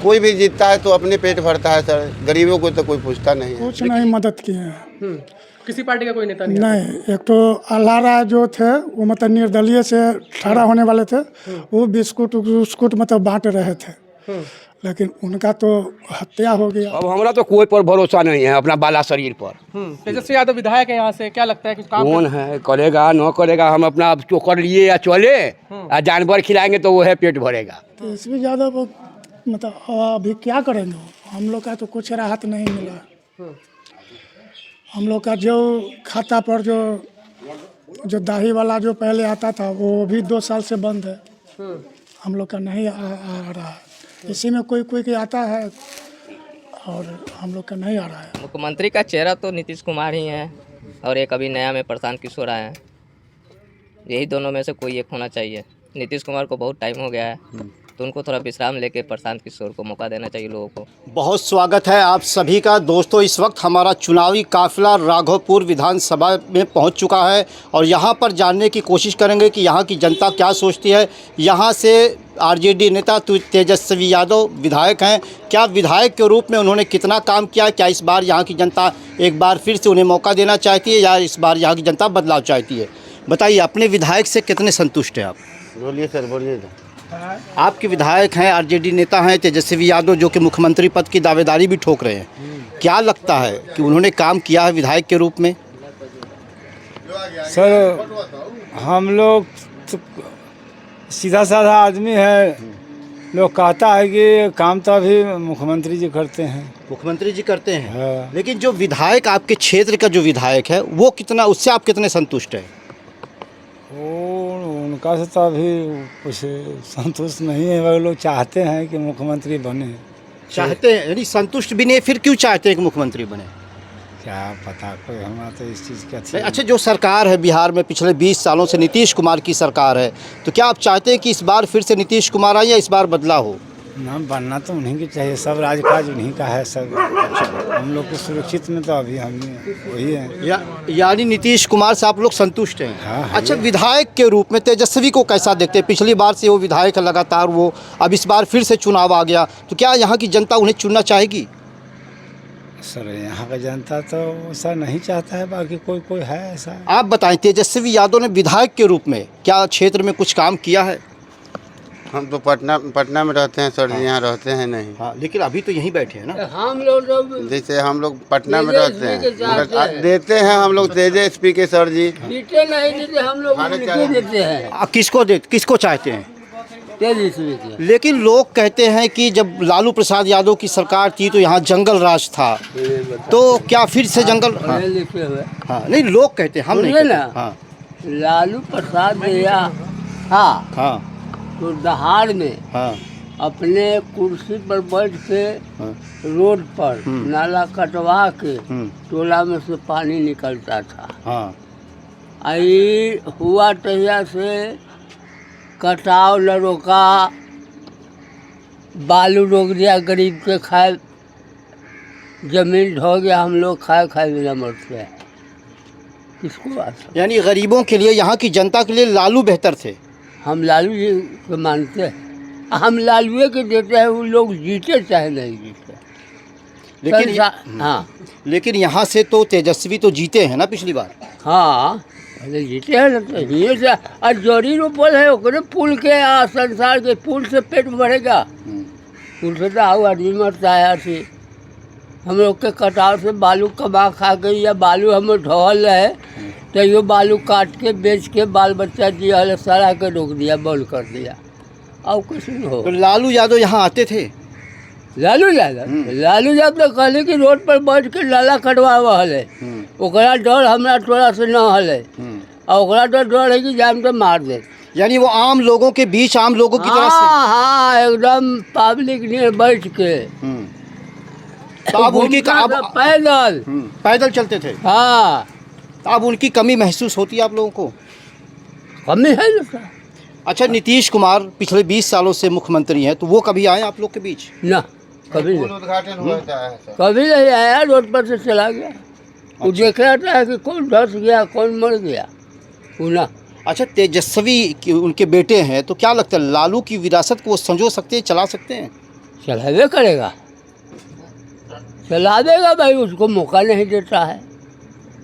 कोई भी जीतता है तो अपने पेट भरता है सर, गरीबों को तो कोई पूछता नहीं है। कुछ नहीं मदद किए हैं। किसी पार्टी का कोई नेता नहीं? नहीं, एक तो अल्लारा जो थे वो मतलब निर्दलीय से खड़ा होने वाले थे, वो बिस्कुट उस्कुट मतलब बांट रहे थे, लेकिन उनका तो हत्या हो गया। अब हमारा तो कोई पर भरोसा नहीं है अपना बाला शरीर पर। तेजस्वी यादव विधायक है यहाँ से, क्या लगता है कुछ काम कौन है करेगा न करेगा, हम अपना जो कर लिए या चले या जानवर खिलाएंगे तो वो है पेट भरेगा। तेजस्वी यादव मतलब अभी क्या करेंगे वो? हम लोग का तो कुछ राहत नहीं मिला। हम लोग का जो खाता पर जो दाही वाला जो पहले आता था वो भी 2 साल से बंद है। हम लोग का नहीं आ रहा है। इसी में कोई के आता है और हम लोग का नहीं आ रहा है। मुख्यमंत्री का चेहरा तो नीतीश कुमार ही है और एक अभी नया में प्रशांत किशोर आए हैं। यही दोनों में से कोई एक होना चाहिए। नीतीश कुमार को बहुत टाइम हो गया है तो उनको थोड़ा विश्राम लेके प्रशांत किशोर को मौका देना चाहिए लोगों को। बहुत स्वागत है आप सभी का दोस्तों। इस वक्त हमारा चुनावी काफिला राघोपुर विधानसभा में पहुंच चुका है और यहां पर जानने की कोशिश करेंगे कि यहां की जनता क्या सोचती है। यहां से आरजेडी नेता तेजस्वी यादव विधायक हैं। क्या विधायक के रूप में उन्होंने कितना काम किया, क्या इस बार यहाँ की जनता एक बार फिर से उन्हें मौका देना चाहती है या इस बार यहाँ की जनता बदलाव चाहती है? बताइए, अपने विधायक से कितने संतुष्ट हैं आप? बोलिए सर, बोलिए। आपके विधायक हैं, आरजेडी नेता हैं तेजस्वी यादव, जो कि मुख्यमंत्री पद की दावेदारी भी ठोक रहे हैं। क्या लगता है कि उन्होंने काम किया है विधायक के रूप में? सर, हम लोग तो सीधा साधा आदमी है। लोग कहता है कि काम तो अभी मुख्यमंत्री जी करते हैं। मुख्यमंत्री जी करते हैं। हाँ। लेकिन जो विधायक आपके क्षेत्र का जो विधायक है वो कितना, उससे आप कितने संतुष्ट हैं? उनका से तो अभी कुछ संतुष्ट नहीं है। वो लोग चाहते हैं कि मुख्यमंत्री बने। चाहते हैं यानी संतुष्ट भी नहीं, फिर क्यों चाहते हैं कि मुख्यमंत्री बने? क्या पता, कोई हमारा तो इस चीज़ का नहीं, अच्छा, जो सरकार है बिहार में पिछले 20 सालों से नीतीश कुमार की सरकार है, तो क्या आप चाहते हैं कि इस बार फिर से नीतीश कुमार आए या इस बार बदलाव हो? ना, बनना तो उन्हीं की चाहिए। सब राजकाज उन्हीं का है सब। हम लोग को सुरक्षित में तो अभी हम वही हैं। यानी नीतीश कुमार से आप लोग संतुष्ट हैं? हाँ। अच्छा, विधायक के रूप में तेजस्वी को कैसा देखते हैं? पिछली बार से वो विधायक है लगातार, वो अब इस बार फिर से चुनाव आ गया, तो क्या यहाँ की जनता उन्हें चुनना चाहेगी? सर, यहाँ का जनता तो ऐसा नहीं चाहता है, बाकी कोई है ऐसा। आप बताएं, तेजस्वी यादव ने विधायक के रूप में क्या क्षेत्र में कुछ काम किया है? हम तो पटना में रहते हैं सर जी, यहाँ रहते हैं नहीं। हाँ, लेकिन अभी तो यहीं बैठे हैं ना। हम लोग जैसे हम लोग पटना में रहते हैं, मगर देते हैं हम लोग तेजस्वी के सर जी। जीते नहीं देते, हम लोग उनके देते हैं। किसको चाहते हैं? तेजस्वी के। लेकिन लोग कहते हैं कि जब लालू प्रसाद यादव की सरकार थी तो यहाँ जंगल राज था, तो क्या फिर से जंगल? हाँ, लिखे हुए हाँ, नहीं, लोग कहते हैं, हम नहीं कहते। ना। हाँ, लालू प्रसाद भैया हाँ हाँ, तो दहाड़ में हाँ, अपने कुर्सी पर बैठ के हाँ, रोड पर नाला कटवा के टोला में से पानी निकलता था। हाँ, आई हुआ तहिया से कटाव न रोका, बालू रोक दिया, गरीब के खाए जमीन ढो गया, हम लोग खाए बिना मरते हैं। किसको बात? यानी गरीबों के लिए, यहाँ की जनता के लिए लालू बेहतर थे। हम लालू जी को मानते हैं, हम लालू के देते हैं। वो लोग जीते चाहे नहीं जीते, लेकिन हाँ, लेकिन यहाँ से तो तेजस्वी तो जीते हैं ना पिछली बार। हाँ पहले जीते हैं ना। तो ये से और जोड़ी रोपल है ओकरे पुल के संसार के पुल से पेट भरेगा। पुल से तो आओ आदमी मरता है। ऐसे हम लोग के कटाव से बालू कमा खा गई या बालू हम ढोल है तो यो बालू काट के बेच के बाल बच्चा दिया सड़ा के रोक दिया, बंद कर दिया। अब कुछ नहीं हो। तो लालू यादव यहाँ आते थे? लालू यादव कहले कि रोड पर बैठ के नाला कटवा हले, ओकरा डर हमरा टोला से न हले और ओकरा डर है कि जान पे मार दे। यानी वो आम लोगों के बीच, आम लोगों की तरह से। हाँ, एकदम पब्लिक ने बैठ के। तो अब उनकी पैदल चलते थे। हाँ, तो अब उनकी कमी महसूस होती है आप लोगों को? कमी है ना। अच्छा, नीतीश कुमार पिछले 20 सालों से मुख्यमंत्री हैं, तो वो कभी आए आप लोग के बीच? ना, कभी नहीं, उद्घाटन हुआ था सर। कभी नहीं आया। रोड पर से चला गया। वो देखे आता है कि कौन धस गया कौन मर गया, वो ना। अच्छा, तेजस्वी उनके बेटे हैं, तो क्या लगता है लालू की विरासत को वो संजो सकते हैं, चला सकते हैं? चलावे करेगा, चला देगा भाई, उसको मौका नहीं देता है।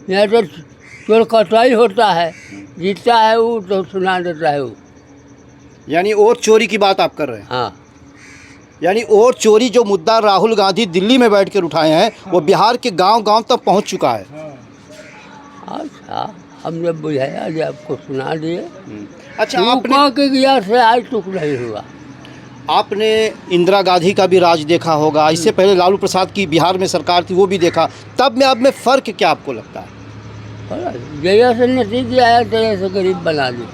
यहाँ तो चोर कटाई होता है, जीतता है वो तो सुना देता है वो। यानी और चोरी की बात आप कर रहे हैं? हाँ, यानी और चोरी जो मुद्दा राहुल गांधी दिल्ली में बैठकर उठाए हैं वो बिहार के गांव-गांव तक पहुंच चुका है। अच्छा, हमने बुझाया जो आपको सुना दिए। अच्छा, तू आपने कहाँ के गया से आज तक नहीं हुआ। आपने इंदिरा गांधी का भी राज देखा होगा, इससे पहले लालू प्रसाद की बिहार में सरकार थी वो भी देखा, तब में अब में फ़र्क क्या आपको लगता है? जैसे नतीजे आया तैसे गरीब बना दी,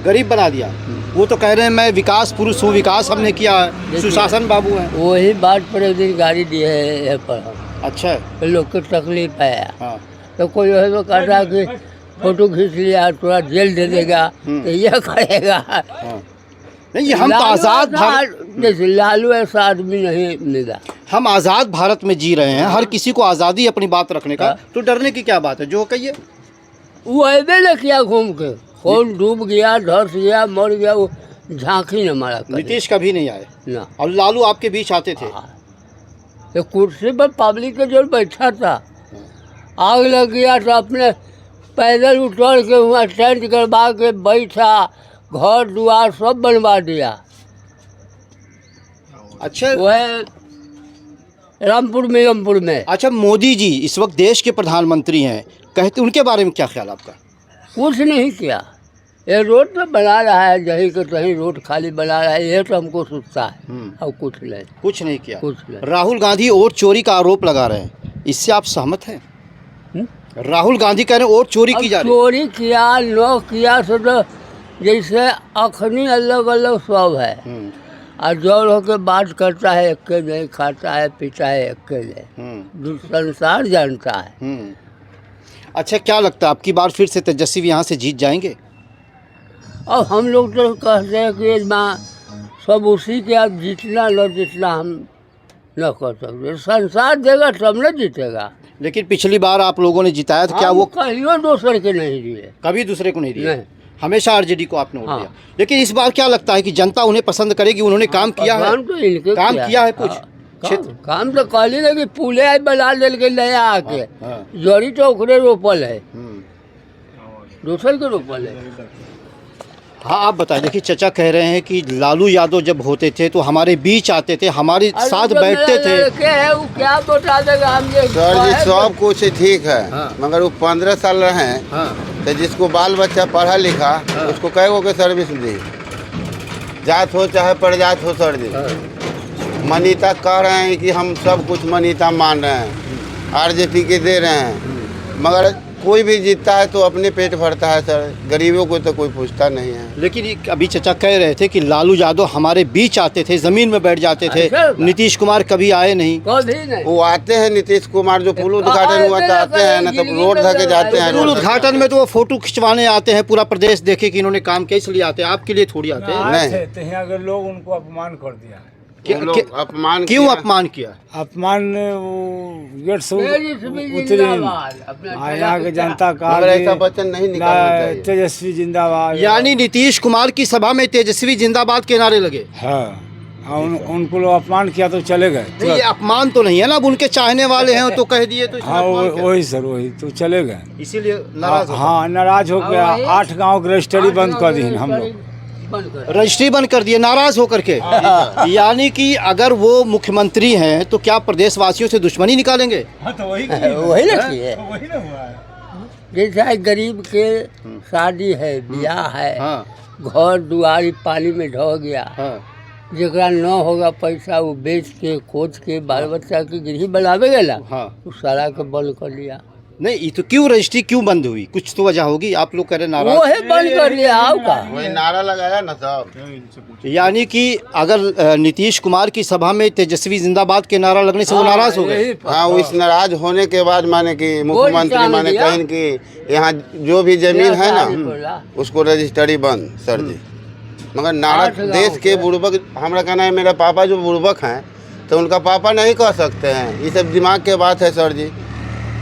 गरीब बना दिया। वो तो कह रहे हैं मैं विकास पुरुष हूँ, विकास हमने किया है, सुशासन बाबू हैं। वही बात पर एक दिन गाड़ी दी है यहाँ पर हम, अच्छा, तो लोग को तकलीफ है। हाँ, तो कोई है तो कहता कि फोटो खींच लिया थोड़ा जेल दे देगा, तो यह करेगा। हाँ। नहीं, हम तो आज़ाद भारत, जैसे लालू ऐसा आदमी नहीं मिला। हम आज़ाद भारत में जी रहे हैं, हर किसी को आज़ादी अपनी बात रखने का, तो डरने की क्या बात है? जो कहिए। वो ऐसे न किया घूम के, कौन डूब गया, धस गया, मर गया, वो झांकी न मारा करे। नीतीश कभी नहीं आए ना, और लालू आपके बीच आते थे। तो कुर्सी पर पब्लिक के जो बैठा था, आग लग गया तो अपने पैदल उतर के वहाँ टेंट करवा के बैठा, घर द्वार सब बनवा दिया। अच्छा, वह रामपुर में। अच्छा, मोदी जी इस वक्त देश के प्रधानमंत्री हैं, कहते उनके बारे में क्या ख्याल आपका? कुछ नहीं किया, ये रोड तो बना रहा है, जहीं के तहीं रोड खाली बना रहा है, ये तो हमको सोचता है। अब कुछ नहीं किया। कुछ नहीं। राहुल गांधी और चोरी का आरोप लगा रहे हैं, इससे आप सहमत हैं? राहुल गांधी कह रहे हैं और चोरी की जा रही है। चोरी किया न किया से तो जैसे अखनी अलग अलग सब है, और जोर होकर बात करता है एक के नहीं, खाता है पीता है एक के नहीं, संसार जानता है। अच्छा, क्या लगता है आपकी बार फिर से तेजस्वी यहाँ से जीत जाएंगे? अब हम लोग तो कहते हैं कि माँ सब उसी के, आप जीतना न जीतना हम न कर सकते, संसार देगा तब न जीतेगा। लेकिन पिछली बार आप लोगों ने जिताया था, क्या वो कहीं दूसरे के नहीं दिए? कभी दूसरे को नहीं दिया, नहीं। हमेशा आरजेडी को आपने वोट हाँ। दिया। लेकिन इस बार क्या लगता है कि जनता उन्हें पसंद करेगी? उन्होंने काम किया है, काम तो इनके काम किया है कुछ काम तो कहली ना कि पुले आज बना दिल के नया आके, जड़ी तो ओकरे रोपल है, दूसरे के रोपल है। हाँ, आप बताएं। देखिए, चचा कह रहे हैं कि लालू यादव जब होते थे तो हमारे बीच आते थे, हमारे साथ बैठते थे। क्या है वो, क्या बता देगा हम? सर जी, सब कुछ ठीक है, मगर वो 15 साल रहे हैं, तो जिसको बाल बच्चा पढ़ा लिखा उसको कई गो के सर्विस दी, जात हो चाहे प्रजात हो। सर जी, मनीता कह रहे हैं कि हम सब कुछ मनीता मान रहे हैं, आरजेडी के दे रहे हैं, मगर कोई भी जीतता है तो अपने पेट भरता है सर, गरीबों को तो कोई पूछता नहीं है। लेकिन अभी चचा कह रहे थे कि लालू यादव हमारे बीच आते थे, जमीन में बैठ जाते थे, नीतीश कुमार कभी आए नहीं। वो आते हैं, नीतीश कुमार जो पुल उद्घाटन हुआ आते हैं ना, तो रोड धके जाते हैं। पुल उद्घाटन में तो वो फोटो खिंचवाने आते हैं, पूरा प्रदेश देखे कि इन्होंने काम किस लिए आते हैं, आपके लिए थोड़ी आते हैं। नहीं, तो यहाँ के लोग उनको अपमान कर दिया। अपमान क्यों अपमान किया? अपमान वो गेट से उतरे, यहाँ के जनता का ऐसा वचन नहीं निकालना चाहिए। तेजस्वी जिंदाबाद, यानी नीतीश कुमार की सभा में तेजस्वी जिंदाबाद के नारे लगे। हाँ, उनको लोग अपमान किया तो चले गए। ये अपमान तो नहीं है ना, अब उनके चाहने वाले हैं तो कह दिए तो हाँ, वही सर, वही तो चले गए, इसीलिए नाराज। हाँ, नाराज हो गया। 8 गांव की रजिस्ट्री बंद कर दी हम लोग, रजिस्ट्री बंद कर दिए नाराज होकर के। यानी कि अगर वो मुख्यमंत्री हैं तो क्या प्रदेशवासियों से दुश्मनी निकालेंगे? वही ना जैसे गरीब के शादी है, ब्याह है, घर दुआरी पानी में ढह गया, जरा न होगा पैसा वो बेच के खोज के बाल बच्चा के गृह बनावे गया, उस सारा के बंद कर लिया। नहीं, ये तो क्यों रजिस्ट्री क्यों बंद हुई? कुछ तो वजह होगी, आप लोग कह रहे नाराज। वो है बंद कर लिया, का वही नारा लगाया ना साहब। यानी कि अगर नीतीश कुमार की सभा में तेजस्वी जिंदाबाद के नारा लगने से वो नाराज हो गए। हाँ, वो इस नाराज होने के बाद माने कि मुख्यमंत्री माने कहें कि यहाँ जो भी जमीन है ना उसको रजिस्ट्री बंद। सर जी, मगर नारा देश के बुड़बक, हमारा कहना है मेरा पापा जो बुड़बक हैं तो उनका पापा नहीं कह सकते हैं, ये सब दिमाग के बात है सर जी।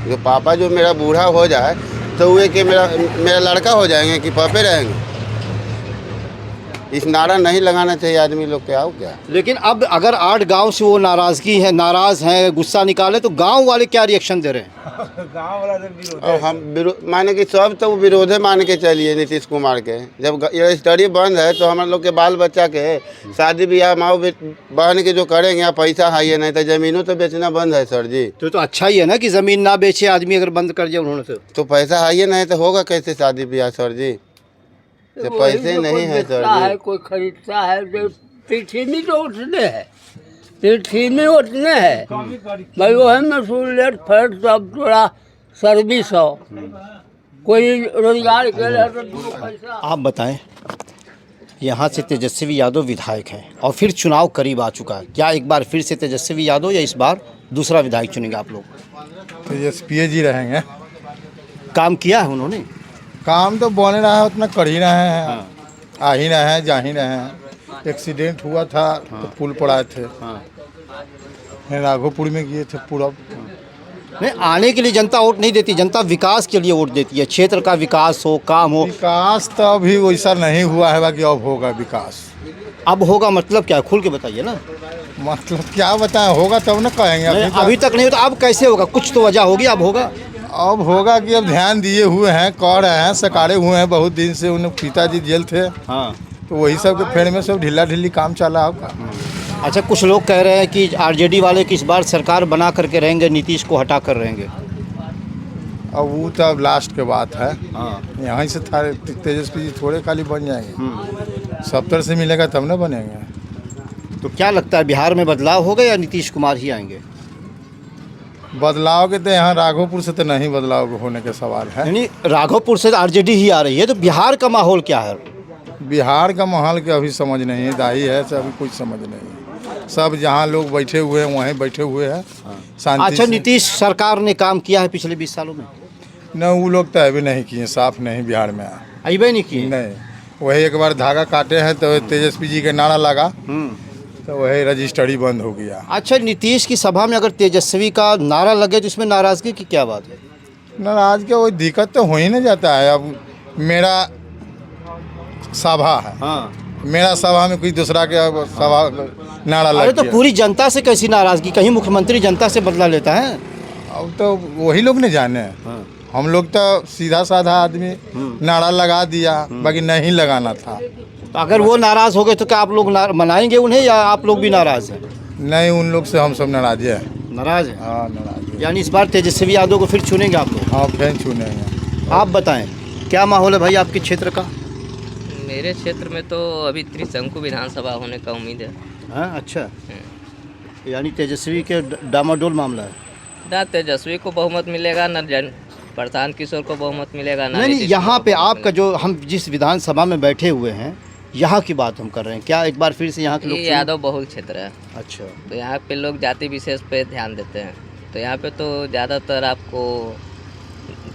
जो पापा जो मेरा बूढ़ा हो जाए तो वे कि मेरा लड़का हो जाएंगे कि पापे रहेंगे, इस नारा नहीं लगाना चाहिए आदमी लोग के, आओ क्या। लेकिन अब अगर 8 गांव से वो नाराज हैं, गुस्सा निकाले, तो गांव वाले क्या रिएक्शन दे रहे हैं? गाँव वाला तो विरोध और हम माने कि सब तो विरोधे मान के चलिए नीतीश कुमार के। जब ये स्टडी बंद है तो हम लोग के बाल बच्चा के शादी ब्याह माँ बहन के जो करेंगे, यहाँ पैसा है ये, नहीं तो ज़मीनों तो बेचना बंद है सर जी। तो अच्छा ही है ना कि ज़मीन ना बेचे आदमी, अगर बंद कर दिया उन्होंने तो पैसा है ये नहीं तो होगा कैसे शादी ब्याह सर जी, जब पैसे नहीं है सर जी। कोई खरीदता है जो पृथ्वी में तो उठने है, पृथ्वी में उठने है भाई, वो है मसूलियत फर्ज सब थोड़ा सर्विस हो, कोई रोजगार के लिए तो दो पैसा। आप बताएं, यहाँ से तेजस्वी यादव विधायक हैं और फिर चुनाव करीब आ चुका है, क्या एक बार फिर से तेजस्वी यादव या इस बार दूसरा विधायक चुनेंगे आप लोग? तेजस्वी जी रहेंगे। काम किया है उन्होंने? काम तो बने रहा है, उतना कर ही रहे हैं, आ ही रहे हैं, जा ही रहे हैं। एक्सीडेंट हुआ था तो पुल पड़ाए थे, राघोपुर में गए थे पूरा। नहीं, आने के लिए जनता वोट नहीं देती, जनता विकास के लिए वोट देती है, क्षेत्र का विकास हो, काम हो। विकास तो अभी वैसा नहीं हुआ है, बाकी अब होगा विकास। अब होगा मतलब क्या है, खुल के बताइए ना। मतलब क्या बताएं, होगा तब ना कहेंगे। अभी तक नहीं होता, अब कैसे होगा? कुछ तो वजह होगी, अब होगा। अब होगा कि अब ध्यान दिए हुए हैं, कर रहे हैं, सकारे हुए हैं बहुत दिन से। उन्हें पिताजी जेल थे, हाँ, तो वही सब के फेर में सब ढीला ढीली काम चला होगा। अच्छा, कुछ लोग कह रहे हैं कि आरजेडी वाले की इस बार सरकार बना करके रहेंगे, नीतीश को हटा कर रहेंगे। अब वो तो अब लास्ट के बात है। हाँ, यहाँ से तेजस्वी जी थोड़े खाली बन जाएंगे, 70 से मिलेगा तब ना बनेंगे। तो क्या लगता है, बिहार में बदलाव होगा या नीतीश कुमार ही आएंगे? बदलाव के तो यहाँ राघोपुर से तो नहीं बदलाव होने के सवाल है। यानी राघोपुर से आरजेडी ही आ रही है, तो बिहार का माहौल क्या है? बिहार का माहौल के अभी समझ नहीं है, दाही है, सब अभी कुछ समझ नहीं है। सब जहाँ लोग बैठे हुए हैं वहीं बैठे हुए हैं शांति अच्छा, से। नीतीश सरकार ने काम किया है पिछले 20 सालों में? न वो लोग तो अभी नहीं किए, साफ नहीं बिहार में अभी नहीं किए? नहीं, वही एक बार धागा काटे हैं तो तेजस्वी जी का नारा लगा तो वही रजिस्ट्री बंद हो गया। अच्छा, नीतीश की सभा में अगर तेजस्वी का नारा लगे तो इसमें नाराजगी की क्या बात है? नाराज के वही दिक्कत तो हो ही नहीं जाता है। अब मेरा सभा है, हाँ, मेरा सभा में कोई दूसरा के सभा नारा अरे लग तो गया। पूरी जनता से कैसी नाराजगी? कहीं मुख्यमंत्री जनता से बदला लेता है? अब तो वही लोग नहीं जाने। हम लोग तो सीधा साधा आदमी नारा लगा दिया, बाकी नहीं लगाना था। तो अगर वो नाराज हो गए तो क्या आप लोग मनाएंगे उन्हें, या आप लोग भी नाराज हैं? नहीं, उन लोग से हम सब नाराज है। नाराज है? हाँ, नाराज है। यानी इस बार तेजस्वी यादव को फिर चुनेंगे आप लोग? हाँ, फैन चुनेंगे। आप बताएं, क्या माहौल है भाई आपके क्षेत्र का? मेरे क्षेत्र में तो अभी त्रिशंकु विधानसभा होने का उम्मीद है। हाँ, अच्छा, यानी तेजस्वी के डामाडोल मामला है ना, तेजस्वी को बहुमत मिलेगा ना प्रशांत किशोर को बहुमत मिलेगा ना। नहीं, यहाँ पे आपका जो हम जिस विधानसभा में बैठे हुए हैं यहाँ की बात हम कर रहे हैं, क्या एक बार फिर से यहाँ के लोग ये यादव बहुल क्षेत्र है। अच्छा, तो यहाँ पे लोग जाति विशेष पे ध्यान देते हैं, तो यहाँ पे तो ज़्यादातर आपको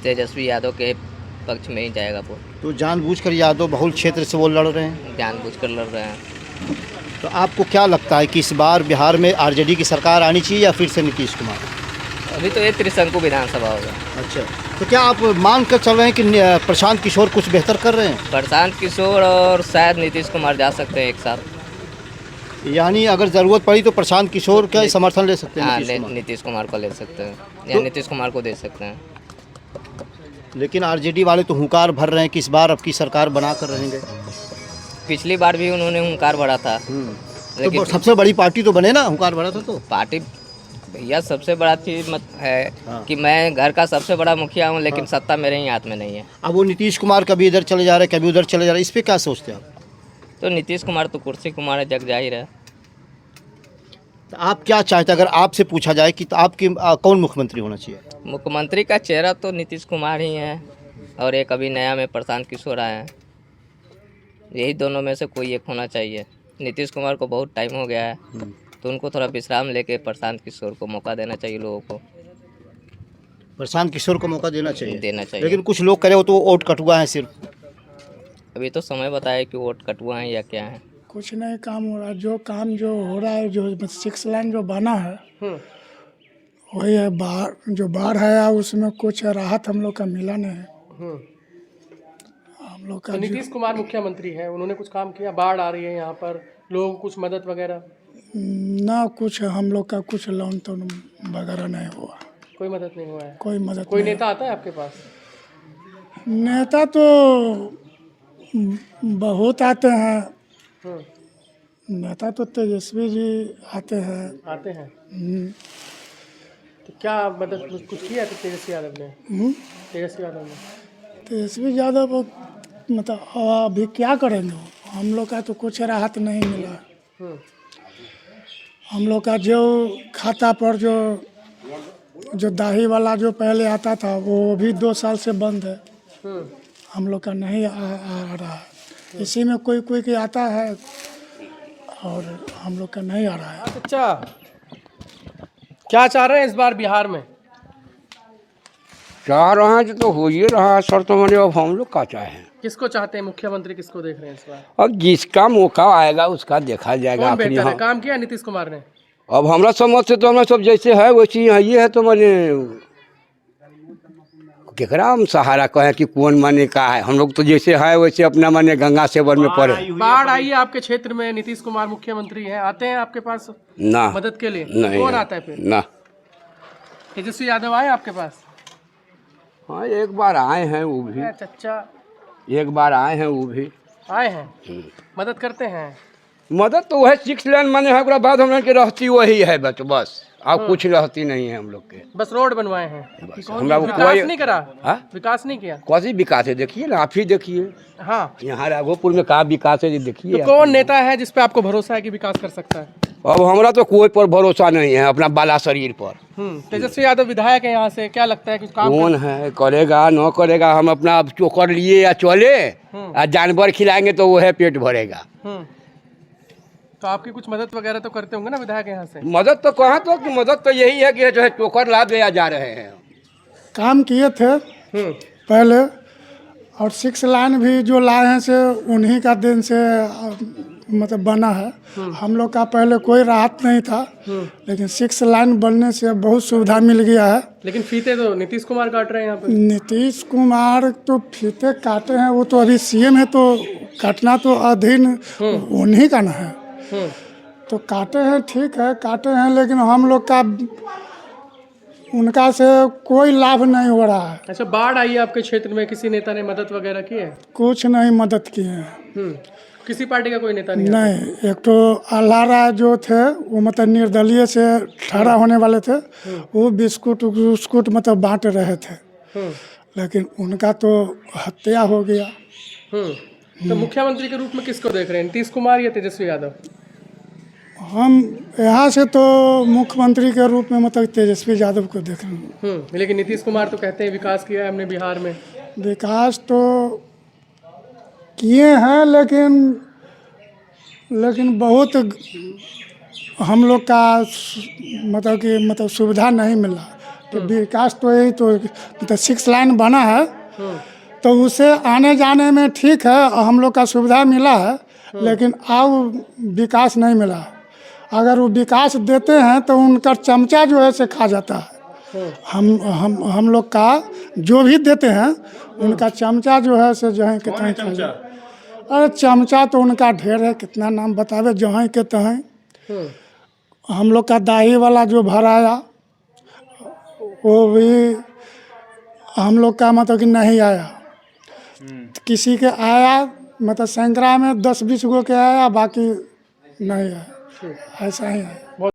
तेजस्वी यादव के पक्ष में ही जाएगा वोट। तो जानबूझकर यादव बहुल क्षेत्र से वो लड़ रहे हैं? जानबूझकर लड़ रहे हैं। तो आपको क्या लगता है कि इस बार बिहार में आरजेडी की सरकार आनी चाहिए या फिर से नीतीश कुमार? अभी तो ये त्रिशंकु विधानसभा होगा। अच्छा, तो क्या आप मान कर चल रहे हैं कि प्रशांत किशोर कुछ बेहतर कर रहे हैं? प्रशांत किशोर और शायद नीतीश कुमार जा सकते हैं एक साथ। यानी अगर ज़रूरत पड़ी तो प्रशांत किशोर का समर्थन ले सकते हैं? हाँ, नीतीश कुमार? नीतीश कुमार को ले सकते हैं या नीतीश कुमार को दे सकते हैं। लेकिन आरजेडी वाले तो हुंकार भर रहे हैं कि इस बार अब की सरकार बना कर रहेंगे। पिछली बार भी उन्होंने हुंकार भरा था, तो सबसे बड़ी पार्टी तो बने ना, हुंकार भरा था। तो पार्टी भैया सबसे बड़ा चीज़ है कि मैं घर का सबसे बड़ा मुखिया हूँ, लेकिन सत्ता मेरे ही हाथ में नहीं है। अब वो नीतीश कुमार कभी इधर चले जा रहे हैं, कभी उधर चले जा रहे हैं, इस पर क्या सोचते हैं आप? तो नीतीश कुमार तो कुर्सी कुमार है, जग जाहिर है। तो आप क्या चाहते हैं, अगर आपसे पूछा जाए कि तो आपकी कौन मुख्यमंत्री होना चाहिए? मुख्यमंत्री का चेहरा तो नीतीश कुमार ही है, और एक अभी नया में प्रशांत किशोर आए हैं। यही दोनों में से कोई एक होना चाहिए। नीतीश कुमार को बहुत टाइम हो गया है, तो उनको थोड़ा विश्राम लेके प्रशांत किशोर को मौका देना चाहिए। लोगों को प्रशांत किशोर को मौका देना चाहिए। लेकिन कुछ लोग कह रहे हो तो वोट कटुआ है सिर्फ। अभी तो समय बताए कि वोट कटुआ है या क्या है। कुछ नहीं काम हो रहा, जो काम जो हो रहा है, जो 6 लाइन जो बना है वही है। बाढ़ जो बाढ़ है उसमें कुछ राहत हम लोग का मिला नहीं है। हम लोग का तो नीतीश कुमार मुख्यमंत्री है, उन्होंने कुछ काम किया? बाढ़ आ रही है यहाँ पर, लोगों को कुछ मदद वगैरह? ना कुछ हम लोग का कुछ लोन तो वगैरह नहीं हुआ, कोई मदद नहीं हुआ है? कोई मदद कोई नहीं। नेता आता है आपके पास? नेता तो बहुत आते हैं, नेता तो तेजस्वी जी आते हैं। आते हैं? तो क्या मदद कुछ किया था तेजस्वी यादव ने? तेजस्वी यादव ने तेजस्वी यादव मतलब अभी क्या करेंगे वो? हम लोग का तो कुछ राहत नहीं मिला। हम लोग का जो खाता पर जो दाही वाला जो पहले आता था वो भी 2 साल से बंद है। हम लोग का नहीं आ रहा है, इसी में कोई कोई के आता है और हम लोग का नहीं आ रहा है। अच्छा, क्या चाह रहे हैं इस बार बिहार में? चाह रहे हैं तो हो ही रहा है सर, तो मैंने अब हम लोग का चाहें। किसको चाहते हैं मुख्यमंत्री, किसको देख रहे हैं इस बार? अब जिसका मौका आएगा उसका देखा जाएगा। कौन आखिर बेहतर है? यहाँ काम किया नीतीश कुमार ने? अब हमरा समझ से तो हमरा सब जैसे है वैसे यहाँ ये है, तो मैंने केकरा हम सहारा कहें कि कौन माने का है। हम लोग तो जैसे है वैसे अपना माने गंगा सेवन में पड़े। बाढ़ आई है आपके क्षेत्र में, नीतीश कुमार मुख्यमंत्री हैं, आते हैं आपके पास ना मदद के लिए? नहीं कौन आता है फिर? ना। तेजस्वी यादव आए आपके पास? हाँ एक बार आए हैं वो भी, अच्छा, एक बार आए हैं वो भी। आए हैं, मदद करते हैं? मदद तो वह 6 लाइन माने है, ओकरा बाद हम लोग की रहती वही है बस अब कुछ रहती नहीं है हम लोग के। बस रोड बनवाए हैं? हमरा विकास नहीं करा? हाँ? विकास नहीं किया? कैसी विकास है देखिए ना, आप ही देखिए हाँ, यहाँ राघोपुर में कहाँ विकास है देखिए। तो कौन नेता है जिस पे आपको भरोसा है कि विकास कर सकता है? अब हमरा तो कोई पर भरोसा नहीं है, अपना बाला शरीर पर। तेजस्वी यादव विधायक है यहाँ से, क्या लगता है कुछ काम कौन है करेगा न करेगा? हम अपना अब चोकर लिए या चले और जानवर खिलाएंगे तो वो है पेट भरेगा। तो आपकी कुछ मदद वगैरह तो करते होंगे ना विधायक यहाँ से? मदद तो कहाँ तो कि मदद तो यही है कि जो है चोकर ला दिया जा रहे हैं। काम किए थे पहले, और 6 लाइन भी जो लाए हैं से उन्हीं का दिन से मतलब बना है। हम लोग का पहले कोई राहत नहीं था, लेकिन 6 लाइन बनने से बहुत सुविधा मिल गया है। लेकिन फीते तो नीतीश कुमार काट रहे हैं यहाँ पे। नीतीश कुमार तो फीते काटे हैं, वो तो अभी सीएम है तो काटना तो अधीन उन्हीं का ना है। तो काटे हैं, ठीक है काटे हैं, लेकिन हम लोग का उनका से कोई लाभ नहीं हो रहा है। अच्छा, बाढ़ आई है आपके क्षेत्र में, किसी नेता ने मदद वगैरह की है? कुछ नहीं मदद किए हैं। किसी पार्टी का कोई नेता नहीं? नहीं, एक तो अल्लारा जो थे वो मतलब निर्दलीय से खड़ा होने वाले थे, वो बिस्कुट मतलब बांट रहे थे, लेकिन उनका तो हत्या हो गया। तो मुख्यमंत्री के रूप में किसको देख रहे हैं, नीतीश कुमार या तेजस्वी यादव? हम यहाँ से तो मुख्यमंत्री के रूप में मतलब तेजस्वी यादव को देख रहे हैं। लेकिन नीतीश कुमार तो कहते हैं विकास किया है हमने बिहार में। विकास तो किए हैं, लेकिन बहुत हम लोग का मतलब सुविधा नहीं मिला। तो विकास तो यही तो मतलब 6 लाइन बना है, तो उसे आने जाने में ठीक है, हम लोग का सुविधा मिला है, लेकिन अब विकास नहीं मिला। अगर वो विकास देते हैं तो उनका चमचा जो है से खा जाता है। हम लोग का जो भी देते हैं उनका चमचा जो है से जहाँ के तहाँ खा जाता है। अरे चमचा तो उनका ढेर है, कितना नाम बतावे, जहाँ के तहाँ। हम लोग का दाही वाला जो भराया वो भी हम लोग का मतलब कि नहीं आया। किसी के आया मतलब संक्रा में 10-20 गो के आया, बाकी नहीं आया, ऐसा ही है।